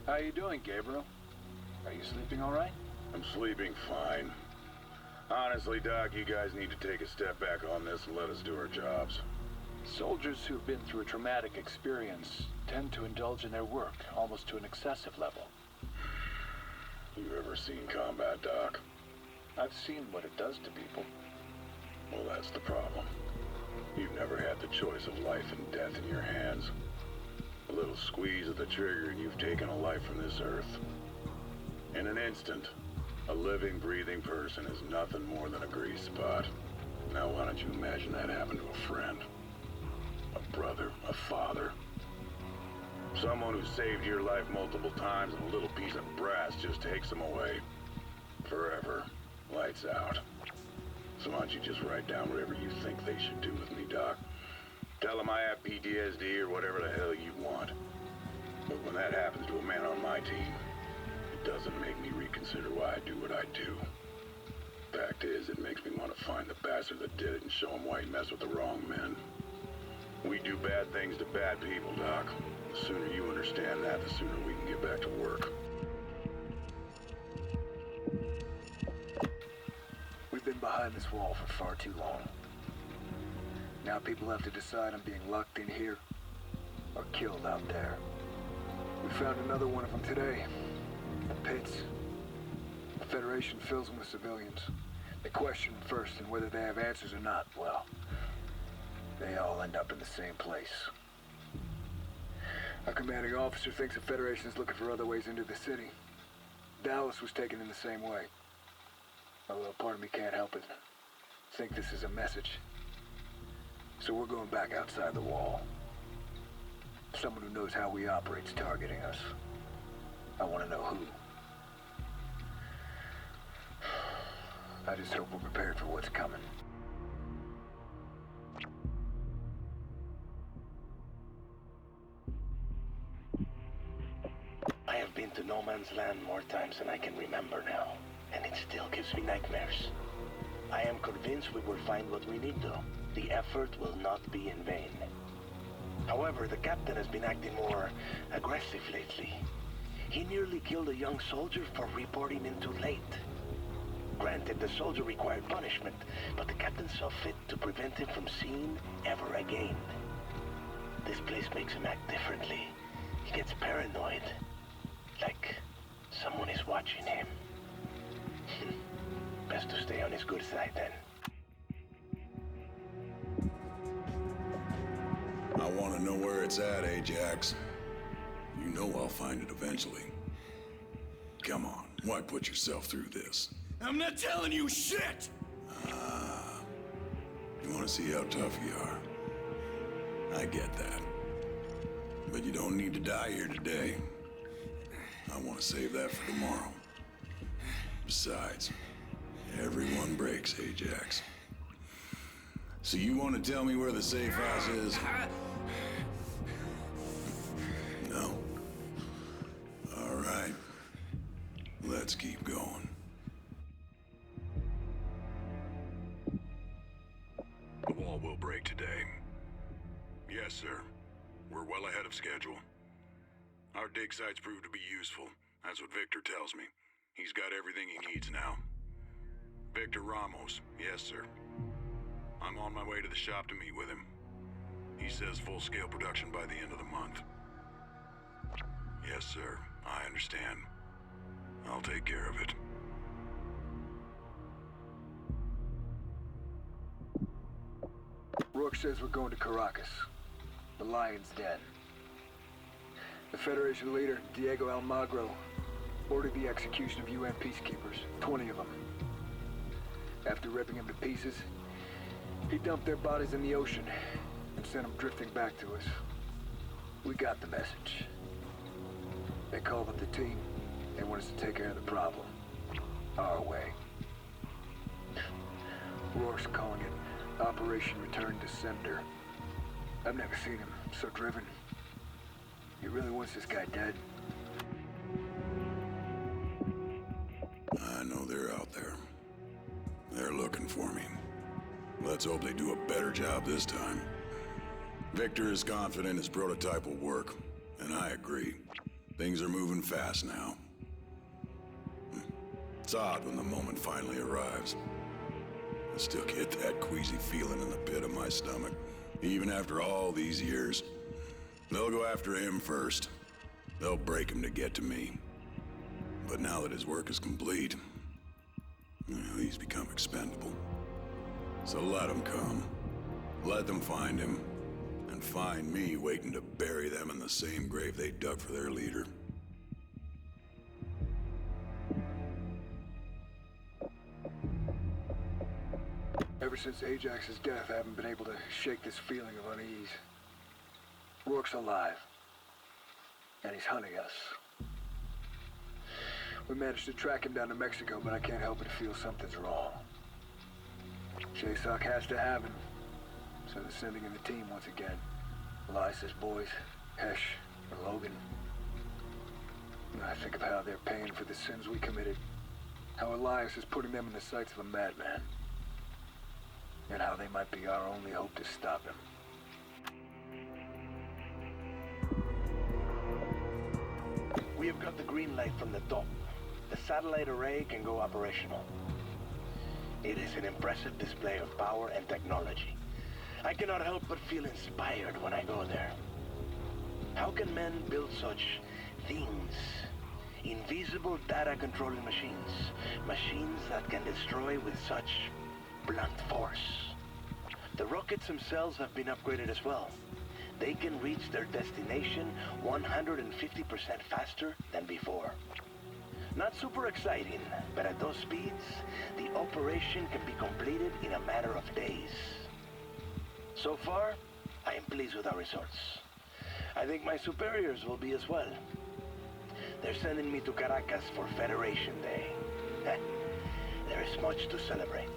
How you doing, Gabriel? Are you sleeping all right? I'm sleeping fine. Honestly, Doc, you guys need to take a step back on this and let us do our jobs. Soldiers who've been through a traumatic experience tend to indulge in their work almost to an excessive level. You ever seen combat, Doc? I've seen what it does to people. Well, that's the problem. You've never had the choice of life and death in your hands. A little squeeze of the trigger and you've taken a life from this earth. In an instant, a living, breathing person is nothing more than a grease spot. Now why don't you imagine that happened to a friend? A brother, a father. Someone who saved your life multiple times and a little piece of brass just takes them away. Forever. Lights out. So why don't you just write down whatever you think they should do with me, Doc? Tell them I have PTSD or whatever the hell you want. But when that happens to a man on my team, it doesn't make me reconsider why I do what I do. Fact is, it makes me want to find the bastard that did it and show him why he messed with the wrong men. We do bad things to bad people, Doc. The sooner you understand that, the sooner we can get back to work. We've been behind this wall for far too long. Now people have to decide on being locked in here or killed out there. We found another one of them today. The pits. The Federation fills them with civilians. They question them first, and whether they have answers or not, well, they all end up in the same place. Our commanding officer thinks the Federation is looking for other ways into the city. Dallas was taken in the same way. Although part of me can't help it. Think this is a message. So we're going back outside the wall. Someone who knows how we operate's targeting us. I want to know who. I just hope we're prepared for what's coming. I have been to No Man's Land more times than I can remember now, and it still gives me nightmares. I am convinced we will find what we need, though. The effort will not be in vain. However, the captain has been acting more aggressive lately. He nearly killed a young soldier for reporting in too late. Granted, the soldier required punishment, but the captain saw fit to prevent him from seeing ever again. This place makes him act differently. He gets paranoid. Like someone is watching him. Best to stay on his good side, then. I want to know where it's at, Ajax. You know I'll find it eventually. Come on, why put yourself through this? I'm not telling you shit! You want to see how tough you are? I get that. But you don't need to die here today. I want to save that for tomorrow. Besides, everyone breaks, Ajax. So you want to tell me where the safe house is? No? All right. Let's keep going. The wall will break today. Yes, sir. We're well ahead of schedule. Our dig sites proved to be useful. That's what Victor tells me. He's got everything he needs now. Victor Ramos. Yes, sir. I'm on my way to the shop to meet with him. He says full-scale production by the end of the month. Yes, sir. I understand. I'll take care of it. Rorke says we're going to Caracas, the Lion's Den. The Federation leader, Diego Almagro, ordered the execution of UN peacekeepers, 20 of them. After ripping them to pieces, he dumped their bodies in the ocean and sent them drifting back to us. We got the message. They called up the team. They want us to take care of the problem. Our way. Rorke's calling it Operation Return to Sender. I've never seen him so driven. He really wants this guy dead. I know they're out there. They're looking for me. Let's hope they do a better job this time. Victor is confident his prototype will work, and I agree. Things are moving fast now. It's odd when the moment finally arrives. I still get that queasy feeling in the pit of my stomach, even after all these years. They'll go after him first. They'll break him to get to me. But now that his work is complete, well, he's become expendable. So let him come. Let them find him. And find me waiting to bury them in the same grave they dug for their leader. Ever since Ajax's death, I haven't been able to shake this feeling of unease. Rorke's alive. And he's hunting us. We managed to track him down to Mexico, but I can't help but feel something's wrong. J-Sock has to have him. So they're sending in the team once again. Elias's boys, Hesh, or Logan. And I think of how they're paying for the sins we committed. How Elias is putting them in the sights of a madman. And how they might be our only hope to stop him. We have got the green light from the top. The satellite array can go operational. It is an impressive display of power and technology. I cannot help but feel inspired when I go there. How can men build such things? Invisible data-controlling machines. Machines that can destroy with such blunt force. The rockets themselves have been upgraded as well. They can reach their destination 150% faster than before. Not super exciting, but at those speeds, the operation can be completed in a matter of days. So far, I am pleased with our results. I think my superiors will be as well. They're sending me to Caracas for Federation Day. There is much to celebrate.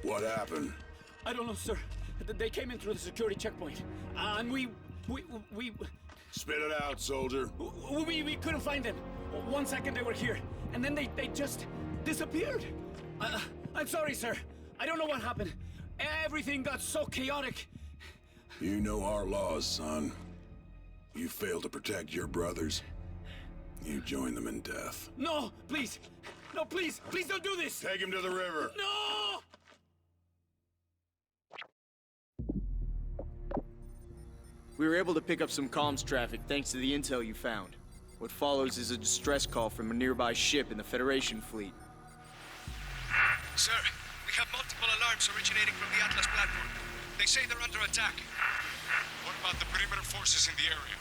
What happened? I don't know, sir. They came in through the security checkpoint. And we... Spit it out, soldier. We couldn't find them. 1 second they were here, and then they just disappeared. I'm sorry, sir. I don't know what happened. Everything got so chaotic. You know our laws, son. You failed to protect your brothers. You join them in death. No, please. No, please. Please don't do this. Take him to the river. No! We were able to pick up some comms traffic thanks to the intel you found. What follows is a distress call from a nearby ship in the Federation fleet. Sir, we have multiple alarms originating from the Atlas platform. They say they're under attack. What about the perimeter forces in the area?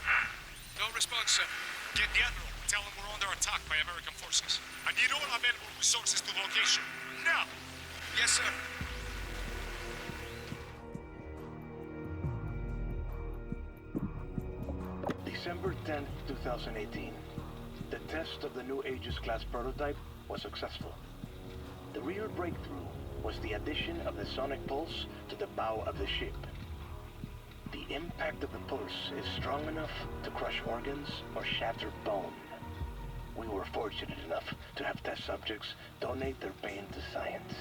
No response, sir. Get the Admiral. Tell him we're under attack by American forces. I need all available resources to the location. Now! Yes, sir. December 10th, 2018. The test of the new Aegis-class prototype was successful. The real breakthrough was the addition of the sonic pulse to the bow of the ship. The impact of the pulse is strong enough to crush organs or shatter bone. We were fortunate enough to have test subjects donate their pain to science.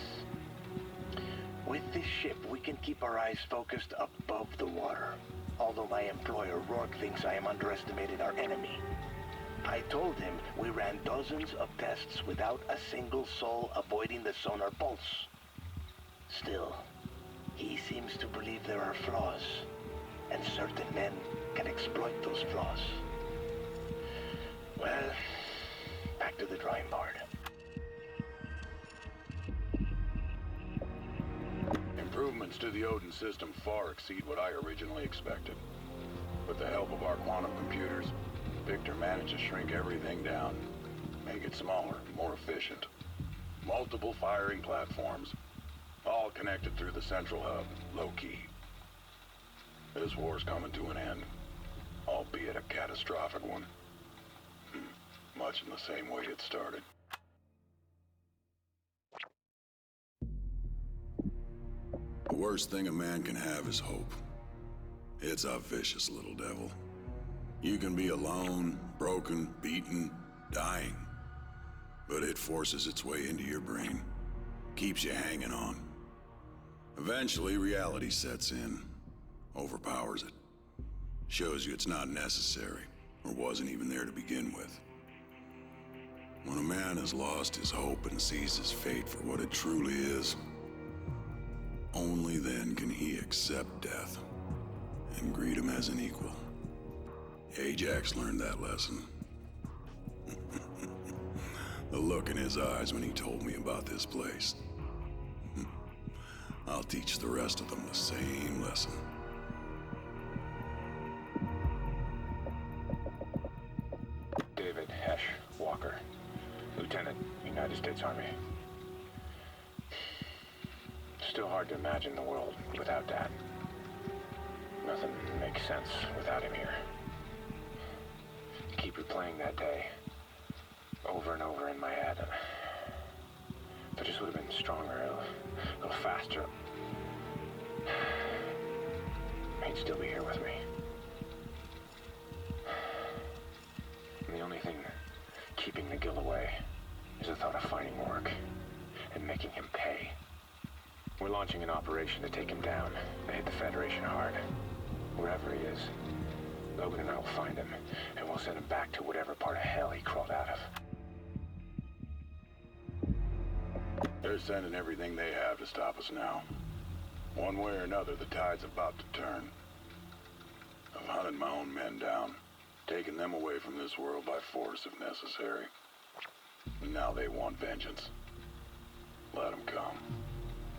With this ship, we can keep our eyes focused above the water. Although my employer, Rorke, thinks I am underestimating our enemy. I told him we ran dozens of tests without a single soul avoiding the sonar pulse. Still, he seems to believe there are flaws, and certain men can exploit those flaws. Well, back to the drawing board. Improvements to the O.D.I.N system far exceed what I originally expected. With the help of our quantum computers, Victor managed to shrink everything down, make it smaller, more efficient. Multiple firing platforms, all connected through the central hub, low-key. This war's coming to an end, albeit a catastrophic one. Much in the same way it started. The worst thing a man can have is hope. It's a vicious little devil. You can be alone, broken, beaten, dying. But it forces its way into your brain. Keeps you hanging on. Eventually, reality sets in. Overpowers it. Shows you it's not necessary, or wasn't even there to begin with. When a man has lost his hope and sees his fate for what it truly is, only then can he accept death and greet him as an equal. Ajax learned that lesson. The look in his eyes when he told me about this place. I'll teach the rest of them the same lesson. David Hesh Walker, Lieutenant, United States Army. Still hard to imagine the world without Dad. Nothing makes sense without him here. Keep replaying that day over and over in my head. If I just would have been stronger, a little faster, he'd still be here with me. And the only thing keeping the guilt away is the thought of finding work and making him pay. We're launching an operation to take him down, to hit the Federation hard. Wherever he is, Logan and I will find him, and we'll send him back to whatever part of hell he crawled out of. They're sending everything they have to stop us now. One way or another, the tide's about to turn. I've hunted my own men down, taken them away from this world by force if necessary. And now they want vengeance. Let them come.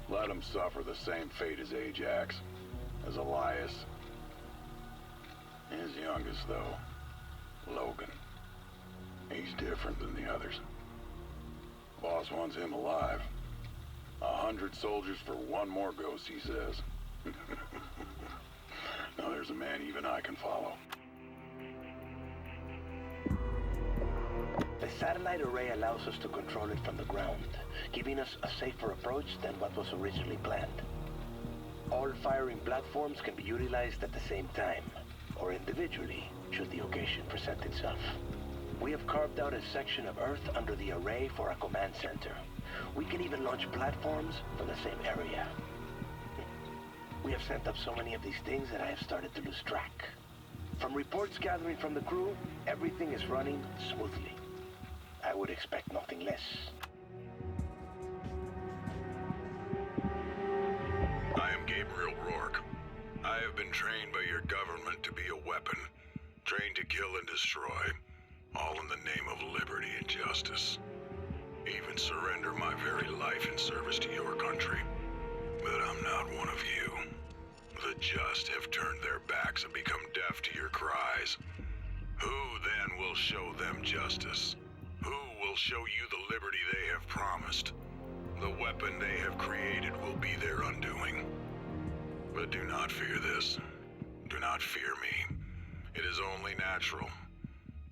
Let them suffer the same fate as Ajax, as Elias. His youngest, though, Logan. He's different than the others. Boss wants him alive. 100 soldiers for one more ghost, he says. Now there's a man even I can follow. The satellite array allows us to control it from the ground, giving us a safer approach than what was originally planned. All firing platforms can be utilized at the same time, or individually, should the occasion present itself. We have carved out a section of Earth under the array for a command center. We can even launch platforms from the same area. We have sent up so many of these things that I have started to lose track. From reports gathering from the crew, everything is running smoothly. I would expect nothing less. I am Gabriel Rorke. I have been trained by your government to be a weapon, trained to kill and destroy, all in the name of liberty and justice. Even surrender my very life in service to your country. But I'm not one of you. The just have turned their backs and become deaf to your cries. Who then will show them justice? Who will show you the liberty they have promised? The weapon they have created will be their undoing. But do not fear this. Do not fear me. It is only natural.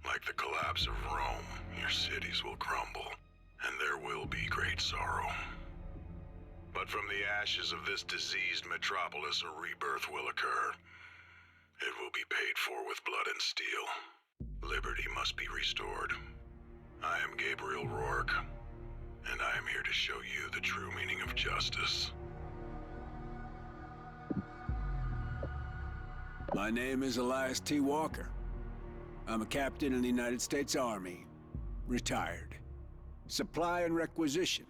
Like the collapse of Rome, your cities will crumble, and there will be great sorrow. But from the ashes of this diseased metropolis, a rebirth will occur. It will be paid for with blood and steel. Liberty must be restored. I am Gabriel Rorke, and I am here to show you the true meaning of justice. My name is Elias T. Walker. I'm a captain in the United States Army. Retired. Supply and requisition.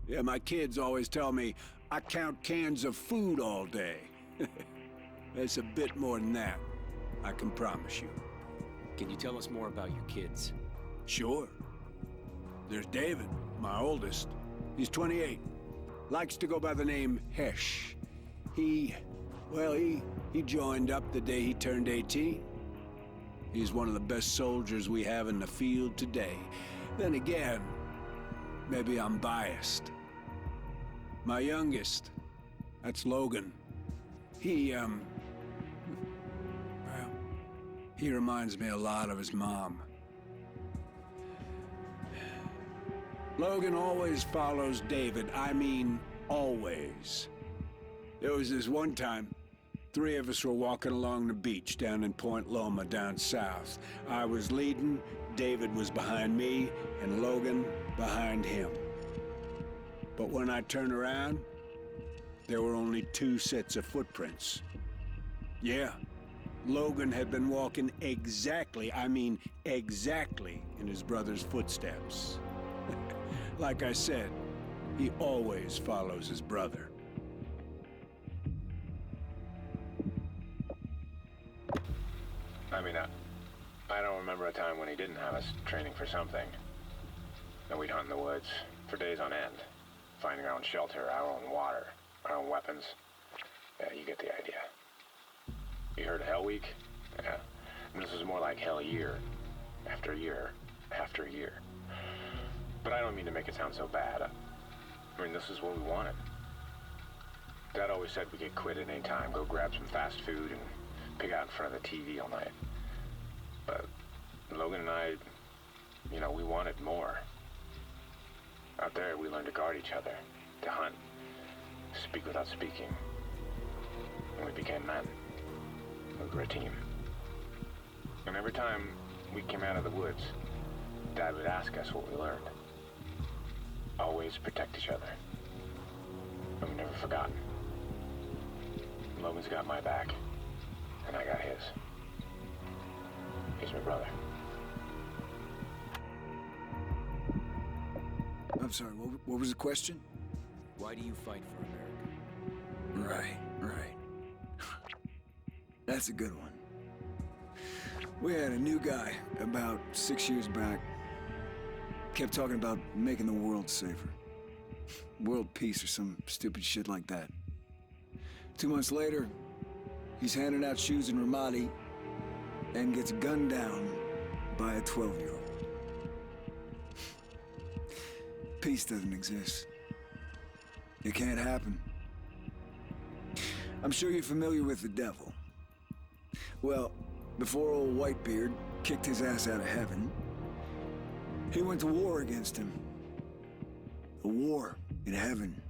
Yeah, my kids always tell me I count cans of food all day. It's a bit more than that, I can promise you. Can you tell us more about your kids? Sure. There's David, my oldest. He's 28. Likes to go by the name Hesh. He joined up the day he turned 18. He's one of the best soldiers we have in the field today. Then again, maybe I'm biased. My youngest, that's Logan. He reminds me a lot of his mom. Logan always follows David. I mean, always. There was this one time, 3 of us were walking along the beach down in Point Loma down south. I was leading, David was behind me, and Logan behind him. But when I turned around, there were only 2 sets of footprints. Yeah, Logan had been walking exactly, I mean exactly, in his brother's footsteps. Like I said, he always follows his brother. I mean, I don't remember a time when he didn't have us training for something. And we'd hunt in the woods for days on end, finding our own shelter, our own water, our own weapons. Yeah, you get the idea. You heard of Hell Week? Yeah. And this was more like Hell Year, after year, after year. But I don't mean to make it sound so bad. I mean, this is what we wanted. Dad always said we could quit at any time, go grab some fast food and pig out in front of the TV all night. But Logan and I, you know, we wanted more. Out there, we learned to guard each other, to hunt, speak without speaking. And we became men. We were a team. And every time we came out of the woods, Dad would ask us what we learned. Always protect each other. And we never forgotten. Logan's got my back, and I got his. He's my brother. I'm sorry, what was the question? Why do you fight for America? Right. That's a good one. We had a new guy about 6 years back. Kept talking about making the world safer. World peace or some stupid shit like that. 2 months later, he's handing out shoes in Ramadi and gets gunned down by a 12-year-old. Peace doesn't exist. It can't happen. I'm sure you're familiar with the devil. Well, before old Whitebeard kicked his ass out of heaven, he went to war against him. A war in heaven.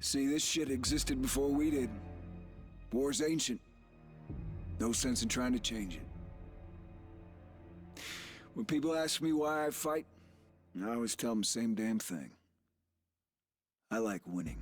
See, this shit existed before we did. War's ancient. No sense in trying to change it. When people ask me why I fight, I always tell them the same damn thing. I like winning.